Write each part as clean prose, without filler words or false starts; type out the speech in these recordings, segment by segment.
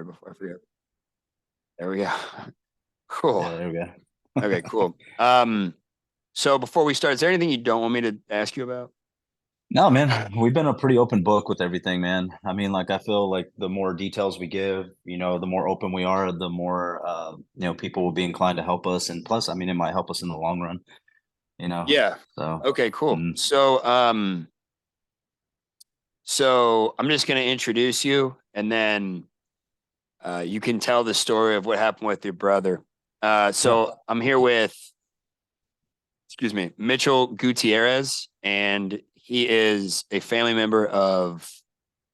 record before I forget. There we go. Cool. Yeah, there we go. Okay, cool. So before we start, is there anything you don't want me to ask you about? No, man, we've been a pretty open book with everything, man. I mean, like I feel like the more details we give, the more open we are, the more people will be inclined to help us. And plus, I mean, it might help us in the long run, you know. Yeah. So, Okay, cool. mm, So I'm just gonna introduce you, and then you can tell the story of what happened with your brother. yeah. So I'm here with, excuse me, Mitchell Gutierrez, and he is a family member of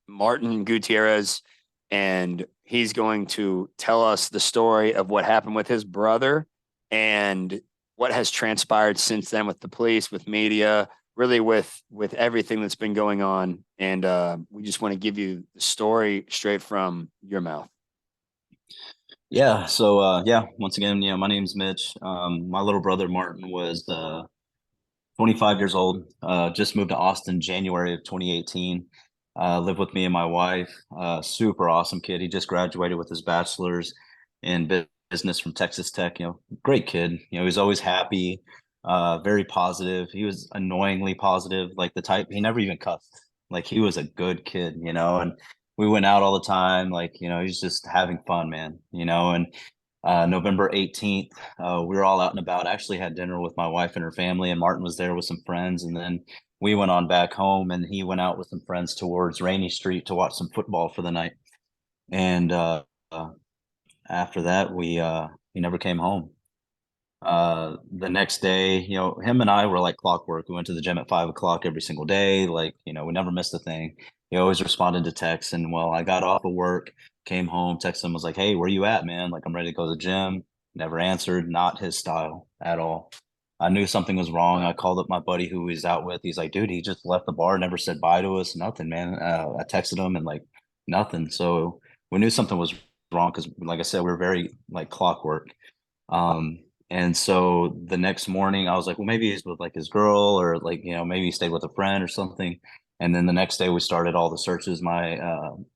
Martin Gutierrez, and he's going to tell us the story of what happened with his brother and what has transpired since then with the police, with media, really with everything that's been going on. And we just want to give you the story straight from your mouth. Yeah. So, yeah, once again, my name's Mitch. My little brother Martin was 25 years old. Just moved to Austin January of 2018. Lived with me and my wife. Super awesome kid. He just graduated with his bachelor's in business from Texas Tech. Great kid. He's always happy, very positive. He was annoyingly positive, like the type. He never even cussed. Like he was a good kid, and we went out all the time. Like he's just having fun, man. And November 18th, we were all out and about. I actually had dinner with my wife and her family, and Martin was there with some friends. And then we went on back home, and he went out with some friends towards Rainey Street to watch some football for the night. And after that, he never came home. The next day, him and I were like clockwork. We went to the gym at 5 o'clock every single day. Like, we never missed a thing. He always responded to texts. And well, I got off of work, came home, texted him, was like, "Hey, where you at, man? Like, I'm ready to go to the gym." Never answered, not his style at all. I knew something was wrong. I called up my buddy who he's out with. He's like, "Dude, he just left the bar, never said bye to us, nothing, man." I texted him and like nothing. So we knew something was wrong because, like I said, we are very like clockwork. Um, and so the next morning I was like, well, maybe he's with like his girl or like, maybe he stayed with a friend or something. And then the next day we started all the searches. My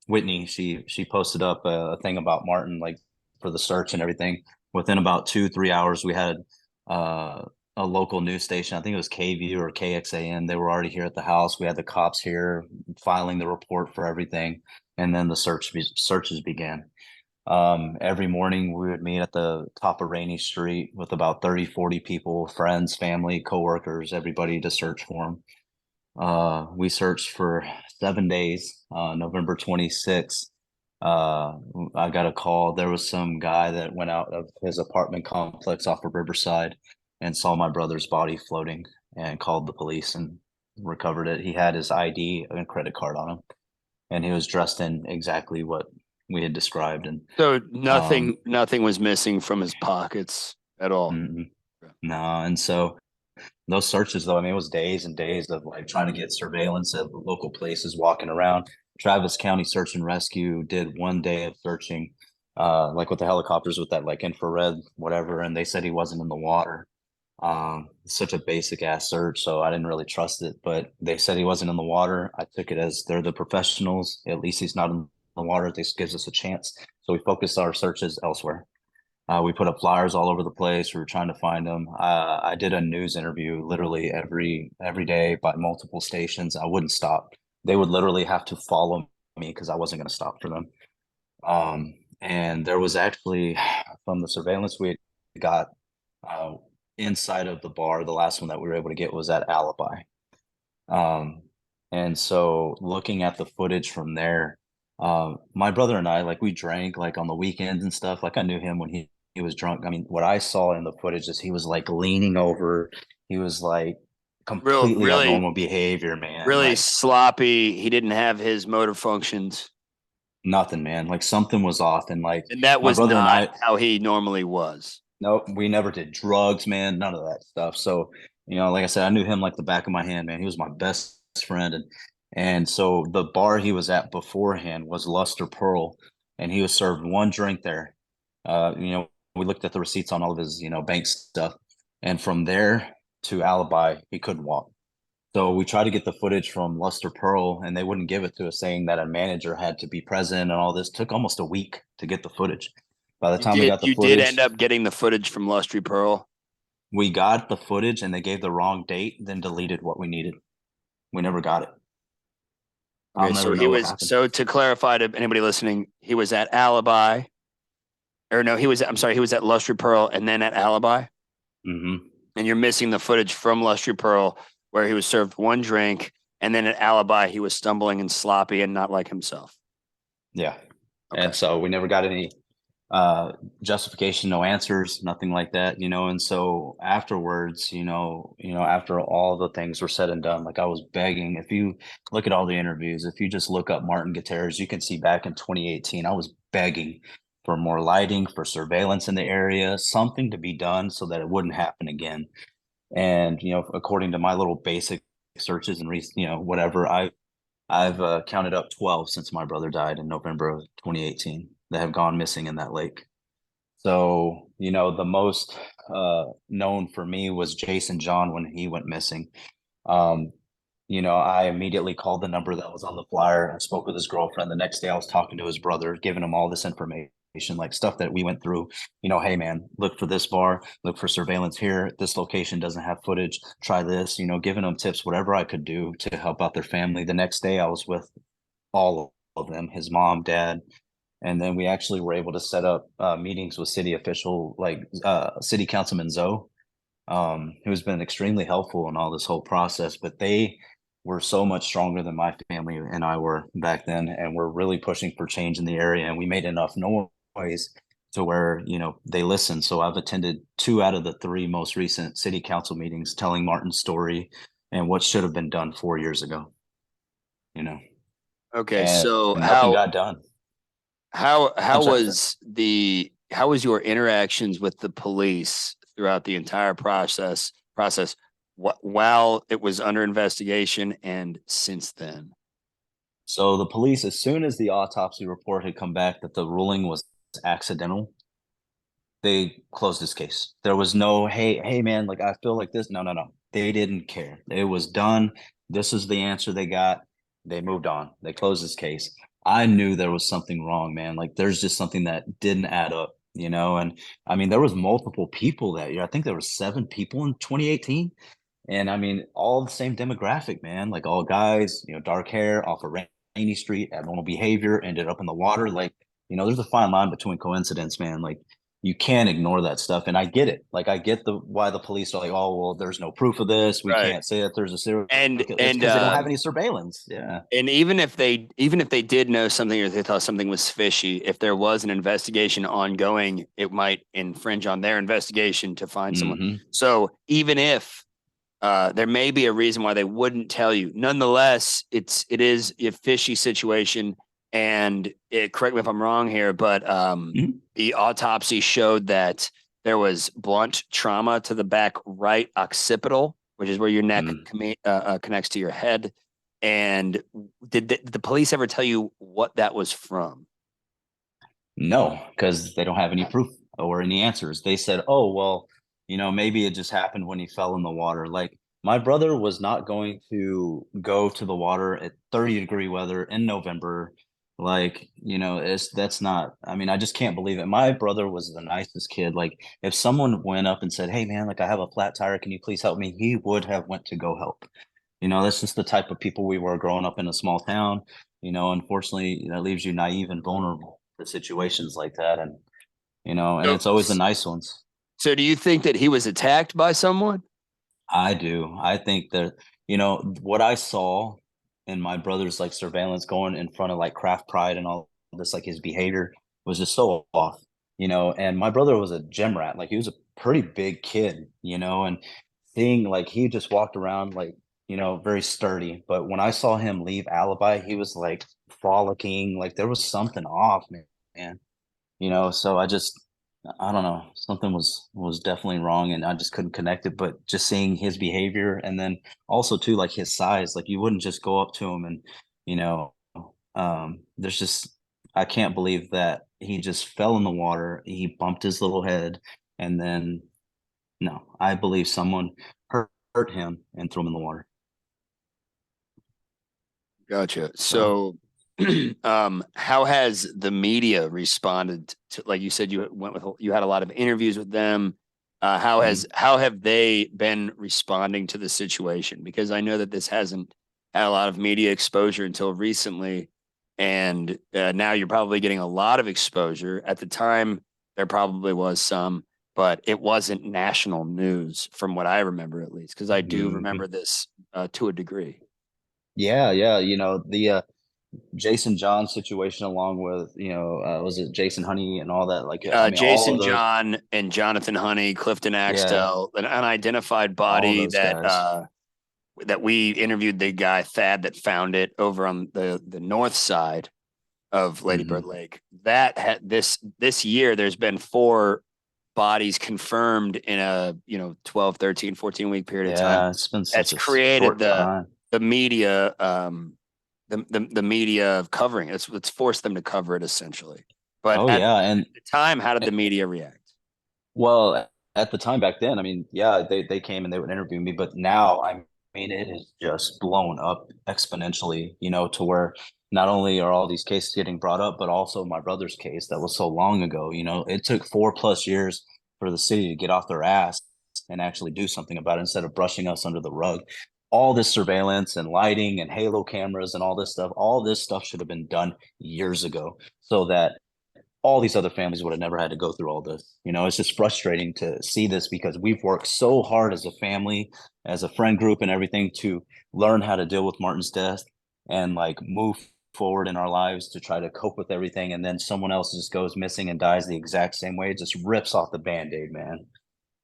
Whitney, she posted up a thing about Martin, like for the search and everything. Within about 2, 3 hours, we had uh, a local news station. I think it was KVU or KXAN. They were already here at the house. We had the cops here filing the report for everything. And then the searches began. Every morning we would meet at the top of Rainey Street with about 30, 40 people, friends, family, coworkers, everybody to search for him. We searched for 7 days. November 26th, uh, I got a call. There was some guy that went out of his apartment complex off of Riverside and saw my brother's body floating and called the police and recovered it. He had his ID and credit card on him, and he was dressed in exactly what we had described. And So um, nothing was missing from his pockets at all. mm, no, and so those searches, though, I mean, it was days and days of like trying to get surveillance at local places, walking around. Travis County Search and Rescue did 1 day of searching, like with the helicopters with that like infrared whatever, and they said he wasn't in the water. Such a basic ass search, so I didn't really trust it. But they said he wasn't in the water. I took it as they're the professionals. At least he's not in the water. This gives us a chance. So we focused our searches elsewhere. We put up flyers all over the place. We were trying to find them. I did a news interview literally every day by multiple stations. I wouldn't stop. They would literally have to follow me because I wasn't going to stop for them. And there was actually from the surveillance we got uh, inside of the bar. The last one that we were able to get was at Alibi. Um, and so looking at the footage from there, my brother and I, like we drank like on the weekends and stuff. Like I knew him when he was drunk. I mean, what I saw in the footage is he was like leaning over. He was like Real, completely really, abnormal behavior, man. really Like sloppy. He didn't have his motor functions, nothing, man. Like something was off. And like and that my was brother and not I, how he normally was. nope, we never did drugs, man. None of that stuff. So, like I said, I knew him like the back of my hand, man. He was my best friend. And so the bar he was at beforehand was Luster Pearl, and he was served one drink there. We looked at the receipts on all of his, bank stuff. And from there to Alibi, he couldn't walk. So we tried to get the footage from Luster Pearl, and they wouldn't give it to us, saying that a manager had to be present and all this. Took almost a week to get the footage. By the time we got the You did end footage, up getting the footage from Lustre Pearl. we got the footage and they gave the wrong date, then deleted what we needed. We never got it. I'll Okay, so never he know what was happened. so to clarify to anybody listening, he was at Alibi, or no, he was. I'm sorry, he was at Lustre Pearl and then at Alibi, Hmm. and you're missing the footage from Lustre Pearl where he was served one drink, and then at Alibi he was stumbling and sloppy and not like himself. Yeah. Okay, And so we never got any justification, no answers, nothing like that, and so afterwards, after all the things were said and done, like I was begging. If you look at all the interviews, if you just look up Martin Gutierrez, you can see back in 2018 I was begging for more lighting, for surveillance in the area, something to be done so that it wouldn't happen again. And according to my little basic searches and whatever, I've counted up 12 since my brother died in November of 2018 that have gone missing in that lake. So, the most known for me was Jason John when he went missing. Um, I immediately called the number that was on the flyer. I spoke with his girlfriend. The next day, I was talking to his brother, giving him all this information, like stuff that we went through. Hey, man, look for this bar, look for surveillance here. This location doesn't have footage. Try this, giving them tips, whatever I could do to help out their family. The next day, I was with all of them, his mom, dad, and then we actually were able to set up meetings with city official, like city councilman Zoe, who's been extremely helpful in all this whole process. But they were so much stronger than my family and I were back then, and we're really pushing for change in the area. And we made enough noise to where they listened. So I've attended 2 out of the 3 most recent city council meetings, telling Martin's story and what should have been done 4 years ago. You know, okay. and So nothing got done. I'm sorry. how was your interactions with the police throughout the entire process while it was under investigation and since then? So the police, as soon as the autopsy report had come back that the ruling was accidental, they closed this case. There was no, hey, man, like I feel like this. No, no, no. They didn't care. It was done. This is the answer they got. They moved on. They closed this case. I knew there was something wrong, man. Like there's just something that didn't add up, And I mean, there was multiple people that year. I think there were 7 people in 2018. And I mean, all the same demographic, man. Like all guys, dark hair, off of Rainey Street, abnormal behavior, ended up in the water. Like, there's a fine line between coincidence, man. Like you can't ignore that stuff. And I get it. Like I get the why the police are like, oh well, there's no proof of this. We Right. can't say that there's a serial And killer. It's and because they don't have any surveillance. Yeah. and even if they did know something or they thought something was fishy, if there was an investigation ongoing, it might infringe on their investigation to find someone. Hmm. So even if there may be a reason why they wouldn't tell you. Nonetheless, it is a fishy situation, and correct me if I'm wrong here, but Hmm. the autopsy showed that there was blunt trauma to the back right occipital, which is where your neck Mm. connects to your head. And did the police ever tell you what that was from? No, because they don't have any proof or any answers. They said, oh, well, maybe it just happened when he fell in the water. Like my brother was not going to go to the water at 30-degree weather in November. Like, that's not, I mean, I just can't believe it. My brother was the nicest kid. Like if someone went up and said, hey man, like I have a flat tire, can you please help me? He would have went to go help. That's just the type of people we were growing up in a small town. Unfortunately, that leaves you naive and vulnerable to situations like that. And So, it's always the nice ones. so do you think that he was attacked by someone? I do. I think that, what I saw in my brother's like surveillance going in front of like Craft Pride and all this, like his behavior was just so off, and my brother was a gym rat. Like he was a pretty big kid, and seeing like he just walked around like, very sturdy. But when I saw him leave Alibi, he was like frolicking, like there was something off, man. So I don't know, something was definitely wrong, and I just couldn't connect it. But just seeing his behavior, and then also too like his size, like you wouldn't just go up to him and you know there's just, I can't believe that he just fell in the water, he bumped his little head, and then no, I believe someone hurt him and threw him in the water. Gotcha. So So, how has the media responded to, like you said, you had a lot of interviews with them. mhm. How have they been responding to the situation? Because I know that this hasn't had a lot of media exposure until recently, and now you're probably getting a lot of exposure. At the time, there probably was some, but it wasn't national news from what I remember, at least, because I do remember Mhm. this to a degree. Yeah, yeah. The Jason John situation, along with was it Jason Honey and all that? Like, I mean, all Jason of those. John and Jonathan Honey, Clifton Yeah, Axtell, an unidentified all body those guys. that we interviewed the guy Thad that found it over on the north side of Lady Bird Hmm. Lake. That had this year there's been four bodies confirmed in a 12, 13, 14 week period of time. Yeah, it's been That's such a created short time. the media the media of covering it. It's forced them to cover it essentially. But Oh at yeah, and the time, how did the media react? well, at the time back then, I mean, yeah, they came and they would interview me, but now, I mean, it is just blown up exponentially, to where not only are all these cases getting brought up, but also my brother's case that was so long ago. It took 4+ years for the city to get off their ass and actually do something about it instead of brushing us under the rug. All this surveillance and lighting and halo cameras and all this stuff should have been done years ago so that all these other families would have never had to go through all this. It's just frustrating to see this because we've worked so hard as a family, as a friend group, and everything to learn how to deal with Martin's death and like move forward in our lives to try to cope with everything. And then someone else just goes missing and dies the exact same way. It just rips off the band aid, man.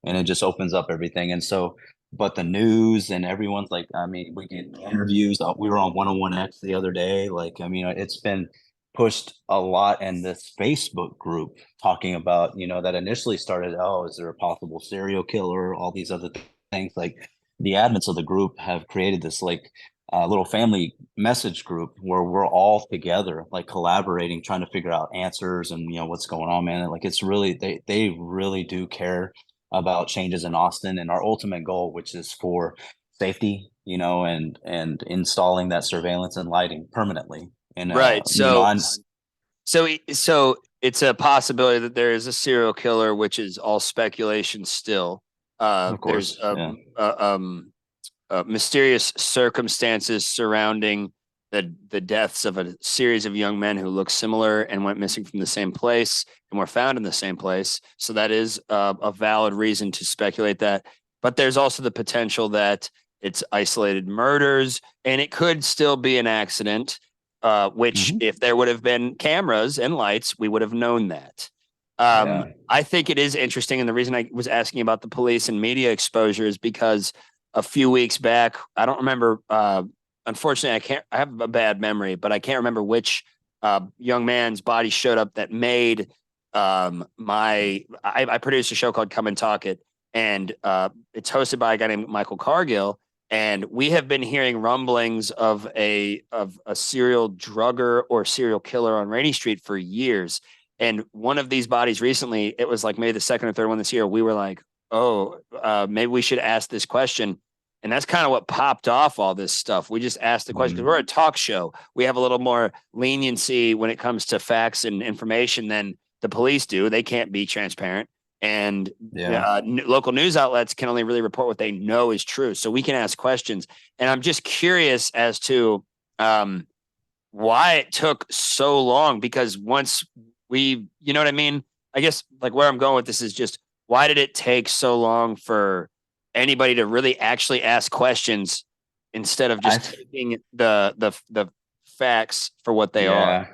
And it just opens up everything. And so, but the news and everyone's like, I mean, we get interviews. We were on 101X the other day. Like, I mean, it's been pushed a lot in this Facebook group talking about, that initially started, oh, is there a possible serial killer? All these other things. Like the admins of the group have created this like little family message group where we're all together, like collaborating, trying to figure out answers and what's going on, man. Like it's really they really do care about changes in Austin and our ultimate goal, which is for safety, and installing that surveillance and lighting permanently. And Right. I'm So it's a possibility that there is a serial killer, which is all speculation still. of There's course, yeah, mysterious circumstances surrounding the deaths of a series of young men who look similar and went missing from the same place and were found in the same place. So that is a valid reason to speculate that. But there's also the potential that it's isolated murders and it could still be an accident. Which, hmm, if there would have been cameras and lights, we would have known that. yeah, I think it is interesting. And the reason I was asking about the police and media exposure is because a few weeks back. I don't remember. Unfortunately, I can't. I have a bad memory, but I can't remember which young man's body showed up that made my. I produced a show called Come and Talk It, and it's hosted by a guy named Michael Cargill. And we have been hearing rumblings of a serial drugger or serial killer on Rainey Street for years. And one of these bodies recently, it was like maybe the second or third one this year. We were like, oh, maybe we should ask this question. And that's kind of what popped off all this stuff. We just asked the question because hmm, we're a talk show. We have a little more leniency when it comes to facts and information than the police do. They can't be transparent. And yeah. local news outlets can only really report what they know is true. So we can ask questions. And I'm just curious as to um, why it took so long because once you know what I mean? I guess like where I'm going with this is just why did it take so long for anybody to really actually ask questions instead of I just taking the facts for what they are? Yeah.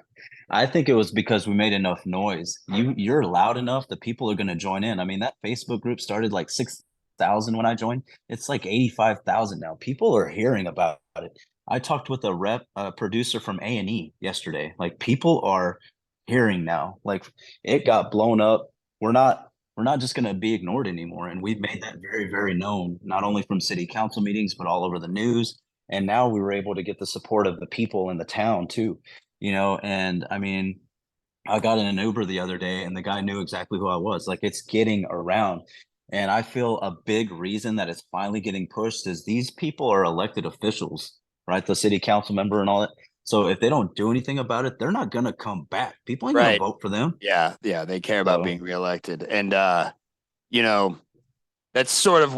I think it was because we made enough noise. You're loud enough that people are going to join in. I mean, that Facebook group started like 6,000 when I joined. It's like 85,000 now. People are hearing about it. I talked with a producer from A&E yesterday. Like people are hearing now. Like it got blown up. We're not just going to be ignored anymore. And we've made that very, very known, not only from city council meetings, but all over the news. And now we were able to get the support of the people in the town too. And I mean, I got in an Uber the other day and the guy knew exactly who I was. Like it's getting around. And I feel a big reason that it's finally getting pushed is these people are elected officials. right? The city council member and all that. So if they don't do anything about it, they're not gonna come back. People ain't gonna Right. vote for them. Yeah. Yeah. They care about So being reelected. And, you know, that's sort of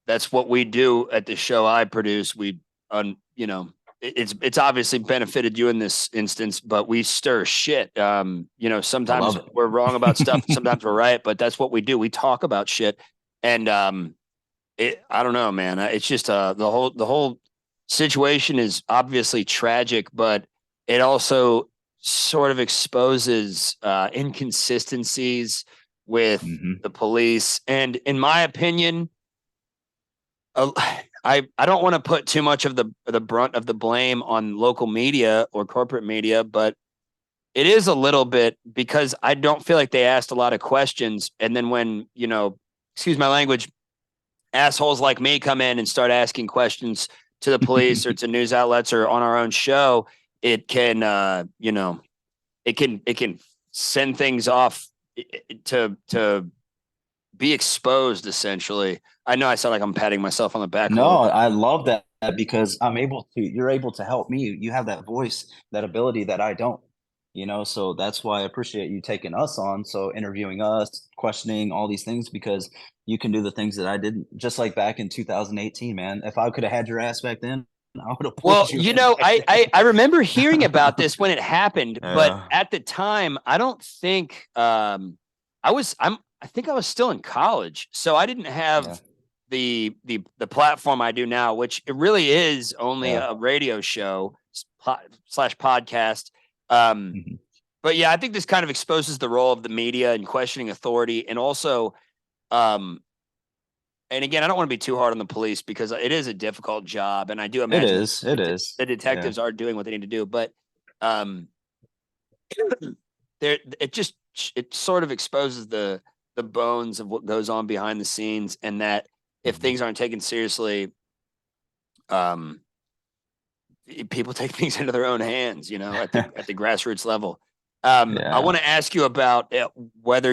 that's what we do at the show I produce. You know, it's obviously benefited you in this instance, but we stir shit. You know, I sometimes love it. we're wrong about stuff, sometimes we're right, but that's what we do. We talk about shit. And, I don't know, man. It's just, the whole situation is obviously tragic, but it also sort of exposes, inconsistencies with Hmm. the police. And in my opinion, uh, I don't want to put too much of the brunt of the blame on local media or corporate media, but it is a little bit because I don't feel like they asked a lot of questions. And then when, excuse my language, assholes like me come in and start asking questions to the police or to news outlets or on our own show, it can, it can send things off to be exposed. Essentially, I know I sound like I'm patting myself on the back a No, little bit. I love that because you're able to help me. You have that voice, that ability that I don't, so that's why I appreciate you taking us on. So interviewing us, questioning all these things because you can do the things that I didn't, just like back in 2018, man. If I could have had your ass back then, I would have Well, pulled you in back I remember hearing about this when it happened, but then. at the time, I don't think I think I was still in college, so I didn't Yeah, have the platform I do now, which it really is only yeah, a radio show slash podcast. Um, mhm. but yeah, I think this kind of exposes the role of the media and questioning authority, and also, um, and again, I don't want to be too hard on the police because it is a difficult job, and I do It imagine that is, it is. the Yeah, detectives are doing what they need to do. But um, there, it sort of exposes the bones of what goes on behind the scenes, and that if mhm. things aren't taken seriously, um, people take things into their own hands. At the grassroots level. I Yeah. want to ask you about whether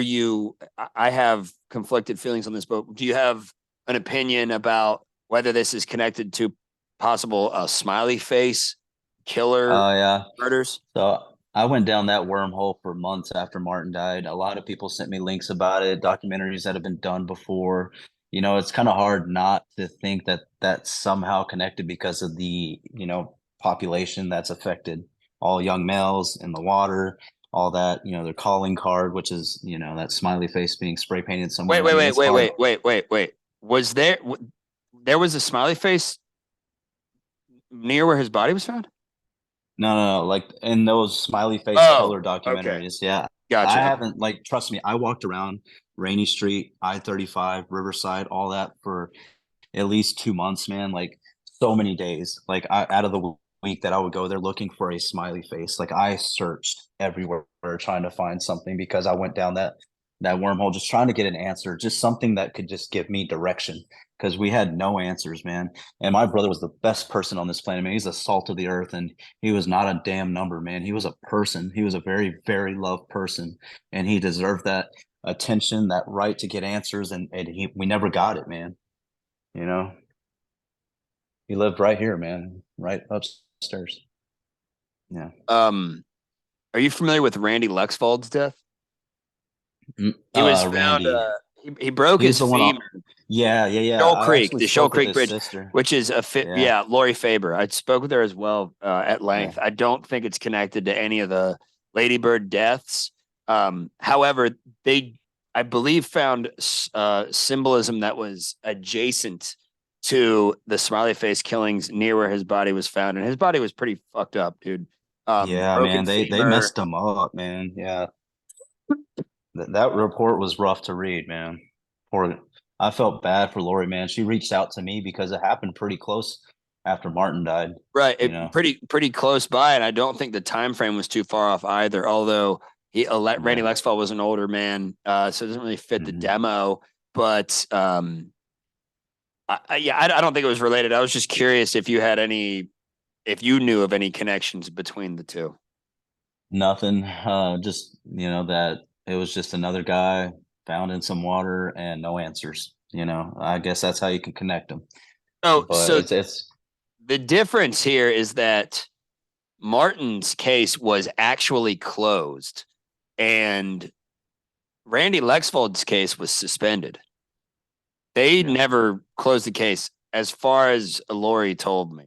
I have conflicted feelings on this, but do you have an opinion about whether this is connected to possible smiley face killer Yeah. murders? So I went down that wormhole for months after Martin died. A lot of people sent me links about it, documentaries that have been done before. It's kind of hard not to think that that's somehow connected because of the, population that's affected. All young males in the water, all that, their calling card, which is, that smiley face being spray painted Wait, somewhere. I wait, mean, wait, it's wait, hard. wait, wait, wait, wait. Was there was a smiley face near where his body was found? No, no, no. Like in those smiley face Oh, killer okay, documentaries. Yeah. I gotcha. haven't, like, trust me, I walked around Rainey Street, I-35, Riverside, all that for at least 2 months, man. Like so many days. Like out of the week that I would go there looking for a smiley face. Like I searched everywhere trying to find something because I went down that wormhole just trying to get an answer, just something that could just give me direction because we had no answers, man. And my brother was the best person on this planet, man. He's the salt of the earth, and he was not a damn number, man. He was a person. He was a very, very loved person, and he deserved that attention, that right to get answers, and we never got it, man. You know, he lived right here, man, right upstairs. Yeah. Um, are you familiar with Randy Lexvold's death? He was found. Randy. He broke He was his the one. femur. Yeah, yeah, yeah. Shoal I Creek, actually the Shoal spoke with Creek his Bridge, sister. which is Yeah, yeah, Lori Faber. I spoke with her as well at yeah. length. I don't think it's connected to any of the Ladybird deaths. However, I believe, found symbolism that was adjacent to the smiley face killings near where his body was found, and his body was pretty fucked up, dude. Yeah, Broken man. They femur. messed him up, man. Yeah. That report was rough to read, man. Poor, I felt bad for Lori, man. She reached out to me because it happened pretty close after Martin died, Right, you know. pretty close by, and I don't think the time frame was too far off either. Although Randy Yeah. Lexfall was an older man, so it doesn't really fit the Hmm. demo. But I don't think it was related. I was just curious if you knew of any connections between the two. Nothing. Just, that it was just another guy found in some water and no answers. I guess that's how you can connect them. Oh, But so it's The difference here is that Martin's case was actually closed, and Randy Lexvold's case was suspended. They never closed the case, as far as Lori told me.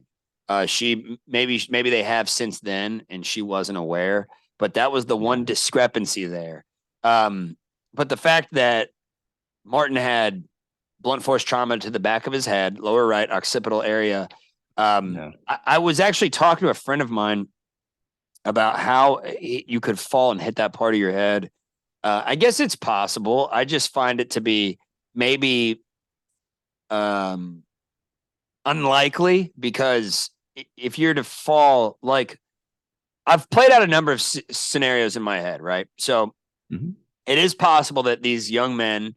She maybe they have since then, and she wasn't aware. But that was the one discrepancy there. But the fact that Martin had blunt force trauma to the back of his head, lower right occipital area. I was actually talking to a friend of mine about how you could fall and hit that part of your head. I guess it's possible. I just find it to be maybe unlikely, because if you're to fall, like, I've played out a number of scenarios in my head, right? So it is possible that these young men,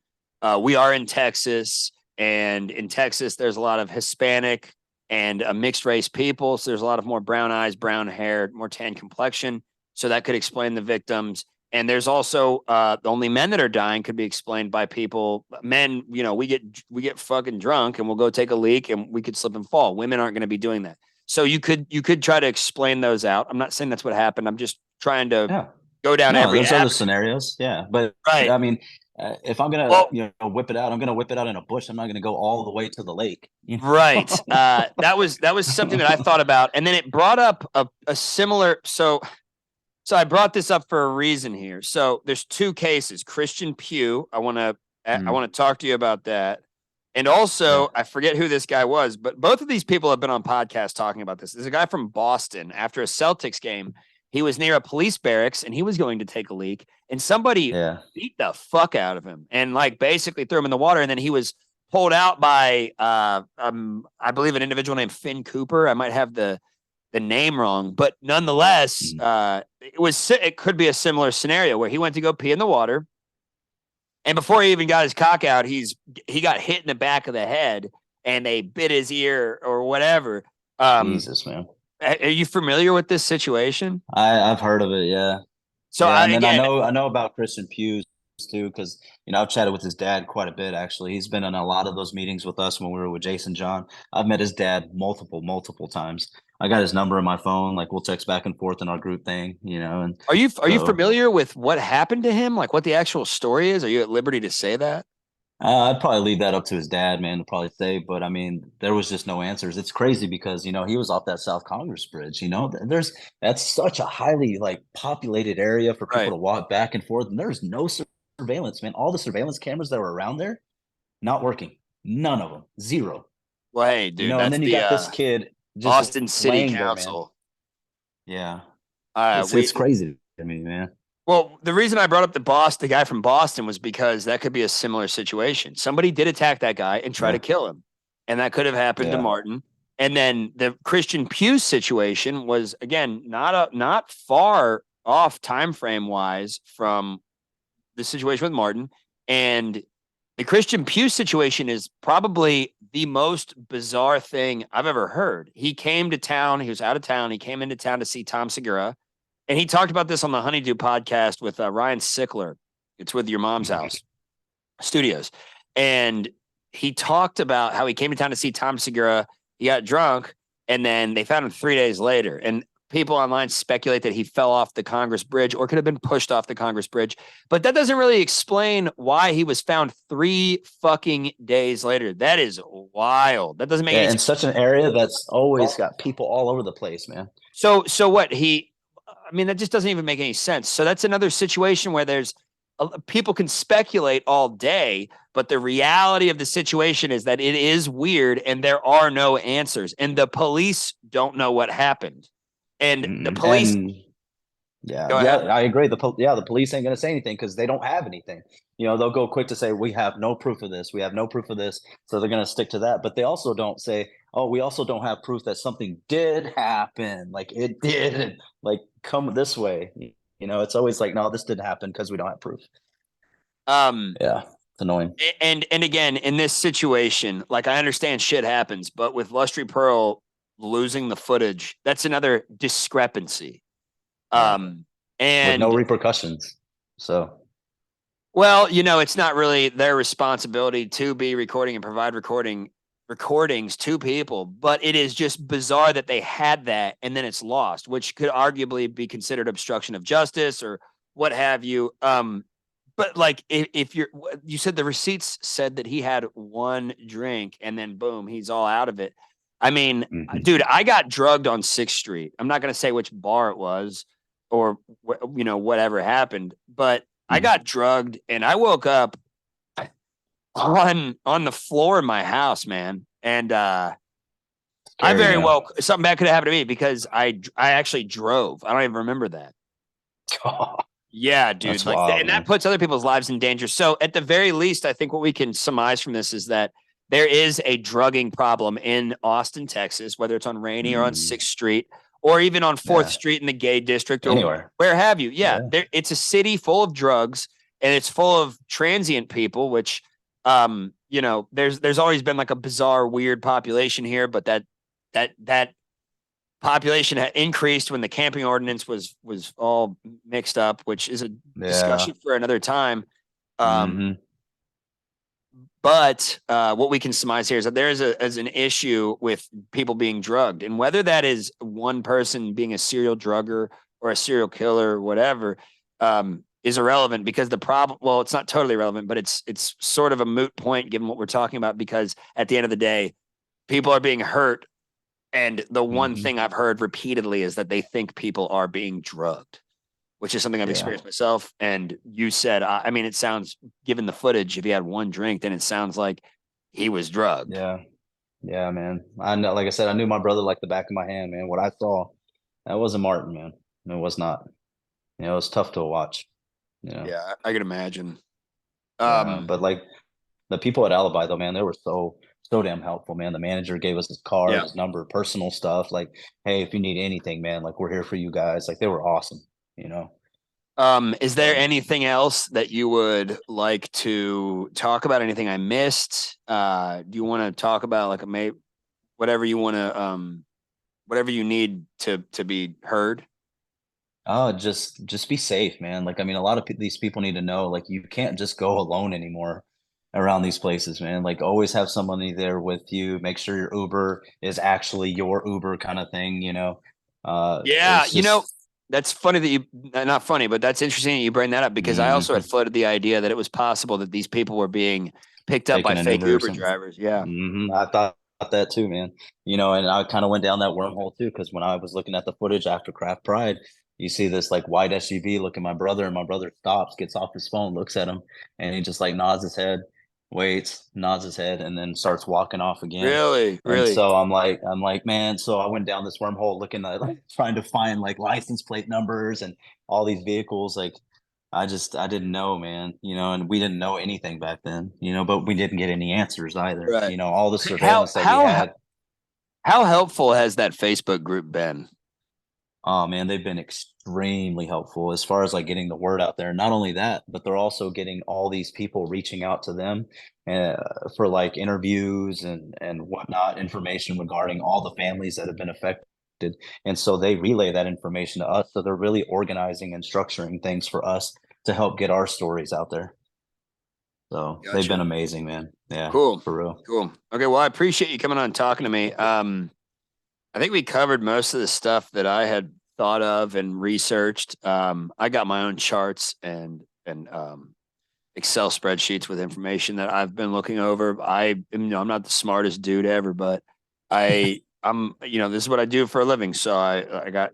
we are in Texas, and in Texas, there's a lot of Hispanic and mixed race people. So there's a lot of more brown eyes, brown hair, more tan complexion. So that could explain the victims. And there's also the only men that are dying could be explained by people. Men, we get fucking drunk and we'll go take a leak and we could slip and fall. Women aren't going to be doing that. So you could try to explain those out. I'm not saying that's what happened. I'm just trying to go down every. There's other scenarios, but right. I mean, if I'm gonna whip it out, I'm gonna whip it out in a bush. I'm not gonna go all the way to the lake. Right. That was something that I thought about, and then it brought up a similar. So I brought this up for a reason here. So there's two cases. Christian Pugh. I want to talk to you about that. And also, I forget who this guy was, but both of these people have been on podcasts talking about this. There's a guy from Boston. After a Celtics game, he was near a police barracks and he was going to take a leak, and somebody beat the fuck out of him and basically threw him in the water. And then he was pulled out by, I believe, an individual named Finn Cooper. I might have the name wrong, but nonetheless, it could be a similar scenario where he went to go pee in the water. And before he even got his cock out, he got hit in the back of the head and they bit his ear or whatever. Jesus, man. Are you familiar with this situation? I've heard of it, yeah. So I know about Christian Pugh too, because I've chatted with his dad quite a bit. Actually, he's been in a lot of those meetings with us when we were with Jason John. I've met his dad multiple times. I got his number in my phone. We'll text back and forth in our group thing, And are you familiar with what happened to him? What the actual story is? Are you at liberty to say that? I'd probably leave that up to his dad, man, to probably say. But I mean, there was just no answers. It's crazy because he was off that South Congress Bridge. That's such a highly populated area for people to walk back and forth, and there's no surveillance, man. All the surveillance cameras that were around there, not working. None of them. Zero. Well, hey, dude. And then you got this kid. Just Austin City Council. There, it's crazy to me, man. Well, the reason I brought up the guy from Boston was because that could be a similar situation. Somebody did attack that guy and try to kill him, and that could have happened to Martin. And then the Christian Pugh situation was, again, not far off time frame wise from the situation with Martin. And the Christian Pugh situation is probably the most bizarre thing I've ever heard. He came to town. He was out of town. He came into town to see Tom Segura. And he talked about this on the Honeydew podcast with Ryan Sickler. It's with Your Mom's House Studios. And he talked about how he came to town to see Tom Segura. He got drunk, and then they found him 3 days later. And people online speculate that he fell off the Congress Bridge or could have been pushed off the Congress Bridge. But that doesn't really explain why he was found 3 fucking days later. That is wild. That doesn't make any sense. In such an area that's always got people all over the place, man. So what? That just doesn't even make any sense. So that's another situation where there's people can speculate all day, but the reality of the situation is that it is weird and there are no answers, and the police don't know what happened. And the police, I agree. The police ain't gonna say anything because they don't have anything. They'll go quick to say we have no proof of this. We have no proof of this, so they're gonna stick to that. But they also don't say, oh, we also don't have proof that something did happen. It did. Come this way. It's always no, this didn't happen because we don't have proof. It's annoying. And again, in this situation, I understand shit happens, but with Lustry Pearl losing the footage, that's another discrepancy. And with no repercussions. So, well, it's not really their responsibility to be recording and provide recording. recordings to people, but it is just bizarre that they had that and then it's lost, which could arguably be considered obstruction of justice or what have you. But like if you said the receipts said that he had one drink and then boom, he's all out of it. I mean, Mhm. dude, I got drugged on 6th Street. I'm not going to say which bar it was or whatever happened, but I Mhm. got drugged and I woke up on the floor in my house, man. And I Scary, very man. well something bad could have happened to me because I actually drove. I don't even remember that. Yeah, dude. That's Like, wild, and that man. puts other people's lives in danger. So, at the very least, I think what we can surmise from this is that there is a drugging problem in Austin, Texas, whether it's on Rainey or on Mhm. 6th Street or even on 4th Yeah. Street in the gay district or Anywhere. where have you. Yeah, Yeah. it's a city full of drugs and it's full of transient people, which, there's always been like a bizarre, weird population here, but that population had increased when the camping ordinance was all mixed up, which is a Yeah. discussion for another time. Um, Hmm. but what we can surmise here is that there is an issue with people being drugged, and whether that is one person being a serial drugger or a serial killer or whatever, is irrelevant because the problem. Well, it's not totally irrelevant, but it's sort of a moot point given what we're talking about because at the end of the day, people are being hurt and the one Hmm. thing I've heard repeatedly is that they think people are being drugged, which is something I've Yeah. experienced myself. And you said, I mean, it sounds, given the footage, if he had one drink, then it sounds like he was drugged. Yeah. Yeah, man. I know, like I said, I knew my brother like the back of my hand, man. What I saw, that wasn't Martin, man. It was not. It was tough to watch, you know. Yeah, I can imagine. Yeah. Um, But like the people at Alibi though, man, they were so damn helpful, man. The manager gave us his card, yeah. his number, personal stuff. Like, hey, if you need anything, man, like we're here for you guys. Like they were awesome, you know. Is there So anything else that you would like to talk about? Anything I missed? Do you want to talk about like whatever you want to, whatever you need to be heard? oh, just be safe, man. Like, I mean, a lot of these people need to know, like, you can't just go alone anymore around these places, man. Like, always have somebody there with you. Make sure your Uber is actually your Uber kind of thing, you know. Yeah, It's just that's funny that you not funny, but that's interesting that you bring that up because I also had mhm, floated the idea that it was possible that these people were being picked up by taking an fake Uber or Uber something. drivers. Yeah. I thought that too, man. You know, and I kind of went down that wormhole too, because when I was looking at the footage after Craft Pride, you see this like white SUV look at my brother, and my brother stops, gets off his phone, looks at him, and he just like nods his head, waits, nods his head, and then starts walking off again. Really, And really. so I'm like, man. So I went down this wormhole looking at like trying to find like license plate numbers and all these vehicles. Like I didn't know, man, you know, and we didn't know anything back then, you know, but we didn't get any answers either. Right. You know, all the How surveillance that we how had, how helpful has that Facebook group been? oh man, they've been extremely helpful as far as like getting the word out there. Not only that, but they're also getting all these people reaching out to them uh, for like interviews and whatnot, information regarding all the families that have been affected. And so they relay that information to us. So they're really organizing and structuring things for us to help get our stories out there. So they've been Gotcha. amazing, man. Yeah, Cool. for real. Cool. Okay. Well, I appreciate you coming on and talking to me. I think we covered most of the stuff that I had thought of and researched. I got my own charts and Excel spreadsheets with information that I've been looking over. I'm not the smartest dude ever, but this is what I do for a living. So I got,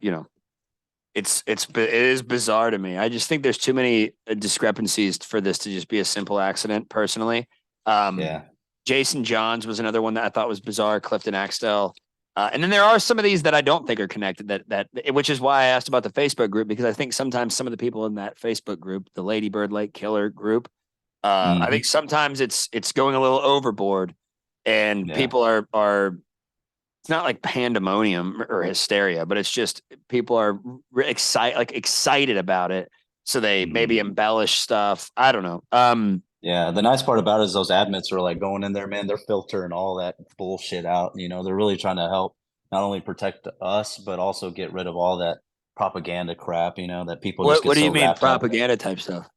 it is bizarre to me. I just think there's too many discrepancies for this to just be a simple accident. Personally, um, Yeah. Jason Johns was another one that I thought was bizarre. Clifton Axtell, and then there are some of these that I don't think are connected. That which is why I asked about the Facebook group because I think sometimes some of the people in that Facebook group, the Lady Bird Lake Killer group, I Hmm. think sometimes it's going a little overboard, and Yeah. people are it's not like pandemonium or hysteria, but it's just people are excited about it. So they maybe Hmm. embellish stuff. I don't know. Yeah, the nice part about it is those admins are like going in there, man. They're filtering all that bullshit out. You know, they're really trying to help not only protect us, but also get rid of all that propaganda crap. You know, that people just What get do so you mean wrapped up. propaganda type stuff?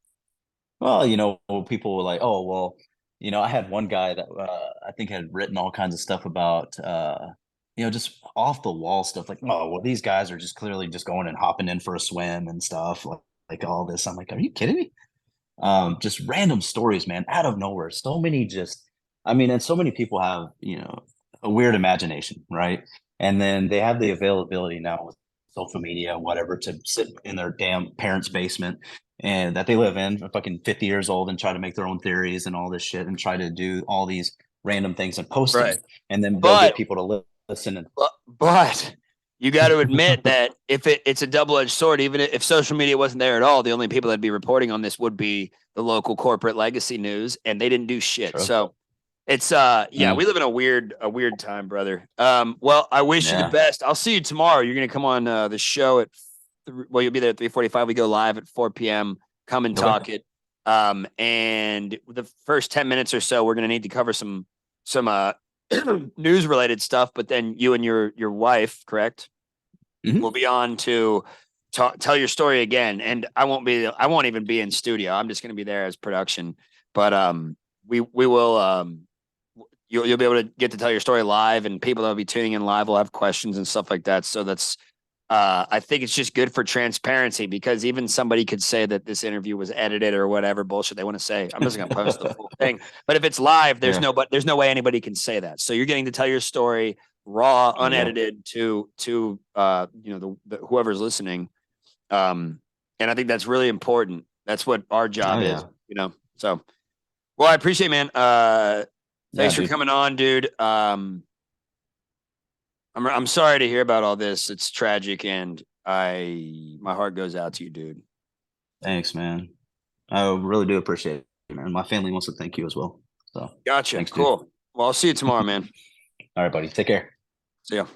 Well, you know, people were like, oh, well, I had one guy that I think had written all kinds of stuff about just off the wall stuff like, oh, well, these guys are just clearly just going and hopping in for a swim and stuff like all this. I'm like, are you kidding me? Just random stories, man, out of nowhere. So many and so many people have, a weird imagination, right? And then they have the availability now with social media, whatever, to sit in their damn parents' basement and that they live in, fucking 50 years old, and try to make their own theories and all this shit and try to do all these random things and post them. Right. And then they'll get But people to listen. And but you got to admit that if it's a double edged sword, even if social media wasn't there at all, the only people that'd be reporting on this would be the local corporate legacy news, and they didn't do shit. True. So it's Mm, we live in a weird time, brother. Well, I wish you the yeah. best. I'll see you tomorrow. You're gonna come on the show at you'll be there at 3:45. We go live at 4 p.m. Come and Okay. talk it. And the first 10 minutes or so, we're gonna need to cover some news related stuff, but then you and your wife, correct, will Hmm. be on to tell your story again. And I won't even be in studio. I'm just going to be there as production. But we will you'll be able to get to tell your story live, and people that'll be tuning in live will have questions and stuff like that. So that's I think it's just good for transparency, because even somebody could say that this interview was edited or whatever bullshit they want to say. I'm just going to post the full thing. But if it's live, Yeah. there's no way anybody can say that. So you're getting to tell your story raw, Yeah. unedited to the whoever's listening. And I think that's really important. That's what our Oh job is, yeah. So well, I appreciate it, man. Yeah, Thanks for dude. coming on, dude. I'm sorry to hear about all this. It's tragic, and my heart goes out to you, dude. Thanks, man. I really do appreciate it, man. My family wants to thank you as well. So Gotcha. thanks, dude. Cool. Well, I'll see you tomorrow, man. All right, buddy. Take care. See ya.